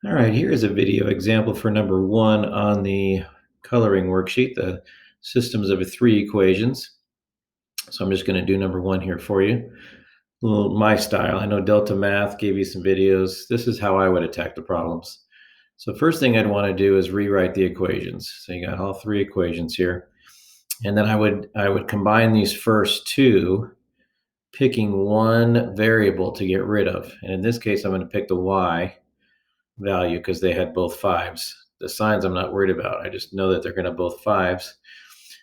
All right, here is a video example for number one on the coloring worksheet, the systems of three equations. So I'm just going to do number one here for you. A little my style. I know Delta Math gave you some videos. This is how I would attack the problems. So first thing I'd want to do is rewrite the equations. So you got all three equations here. And then I would combine these first two, picking one variable to get rid of. And in this case, I'm going to pick the y value because they had both fives. The signs I'm not worried about. I just know that they're going to both fives.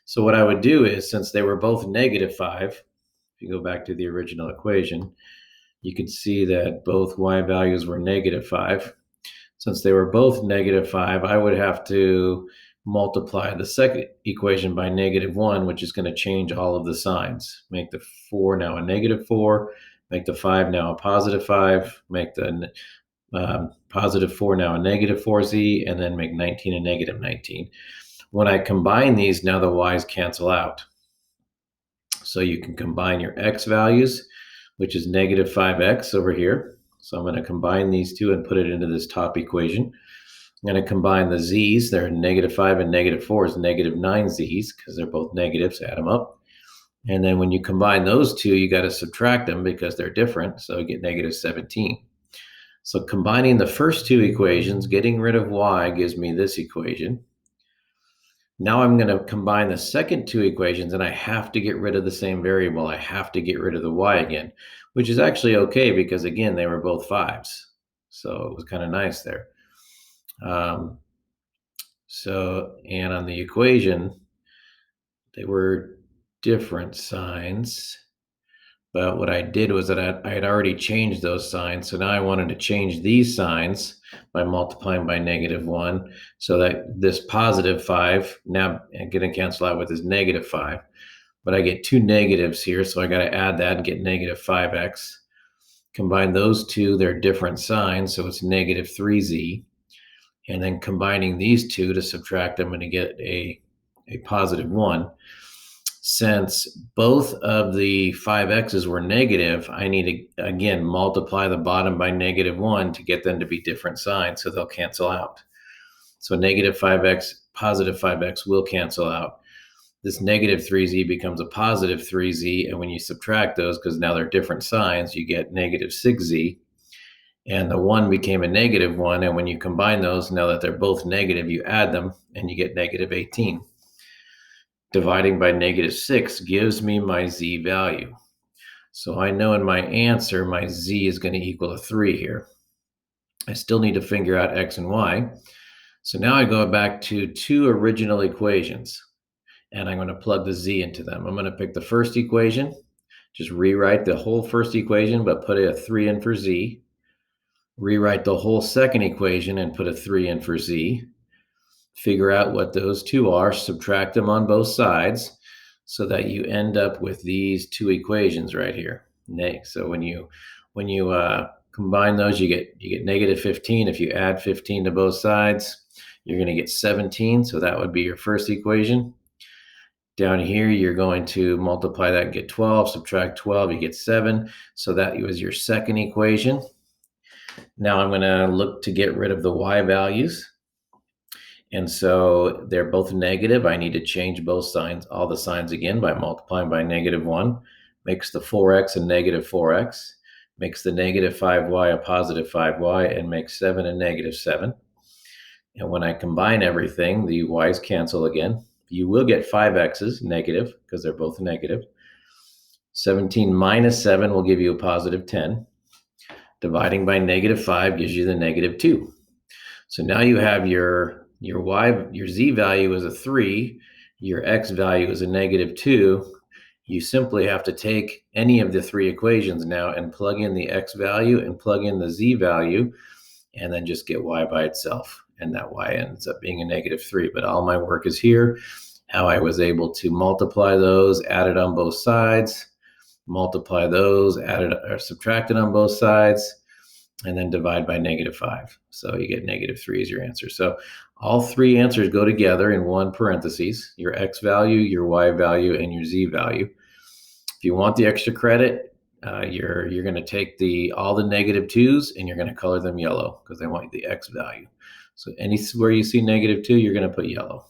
So what I would do is, since they were both -5, if you go back to the original equation, you can see that both y values were -5. Since they were both -5, I would have to multiply the second equation by -1, which is going to change all of the signs. Make the 4 now a -4, make the 5 now a +5, make the +4 now a -4z, and then make 19 a -19. When I combine these, now the y's cancel out. So you can combine your x values, which is -5x over here. So I'm going to combine these two and put it into this top equation. I'm going to combine the z's. They're -5 and -4 is -9z's because they're both negatives. Add them up. And then when you combine those two, you got to subtract them because they're different. So you get -17. So combining the first two equations, getting rid of y gives me this equation. Now I'm going to combine the second two equations, and I have to get rid of the same variable. I have to get rid of the y again, which is actually okay because, again, they were both fives. So it was kind of nice there. And on the equation, they were different signs. But what I did was that I had already changed those signs. So now I wanted to change these signs by multiplying by -1 so that this +5 now going to cancel out with this -5. But I get two negatives here, so I got to add that and get -5x. Combine those two, they're different signs, so it's -3z. And then combining these two to subtract, I'm going to get a +1. Since both of the 5x's were negative, I need to, again, multiply the bottom by -1 to get them to be different signs, so they'll cancel out. So -5x, +5x will cancel out. This -3z becomes a +3z, and when you subtract those, because now they're different signs, you get -6z. And the 1 became a -1, and when you combine those, now that they're both negative, you add them, and you get -18. Dividing by -6 gives me my z value. So I know in my answer, my z is going to equal 3 here. I still need to figure out x and y. So now I go back to two original equations, and I'm going to plug the z into them. I'm going to pick the first equation, just rewrite the whole first equation, but put a 3 in for z. Rewrite the whole second equation and put a 3 in for z. Figure out what those two are, subtract them on both sides so that you end up with these two equations right here. So when you combine those, you get -15. If you add 15 to both sides, you're going to get 17. So that would be your first equation. Down here, you're going to multiply that and get 12. Subtract 12, you get 7. So that was your second equation. Now I'm going to look to get rid of the y values. And so they're both negative. I need to change both signs, all the signs again, by multiplying by -1. Makes the 4x a -4x. Makes the -5y a +5y, and makes 7 a -7. And when I combine everything, the y's cancel again. You will get 5x's negative because they're both negative. 17 minus 7 will give you a +10. Dividing by -5 gives you the -2. So now you have your z value is a 3, your x value is a -2. You simply have to take any of the three equations now and plug in the x value and plug in the z value, and then just get y by itself. And that y ends up being a -3. But all my work is here, how I was able to multiply those, add it on both sides, multiply those, add it or subtract it on both sides, and then divide by -5. So you get -3 is your answer. So all three answers go together in one parentheses, your x value, your y value, and your z value. If you want the extra credit, you're going to take all the negative twos and you're going to color them yellow because they want the x value. So anywhere you see -2, you're going to put yellow.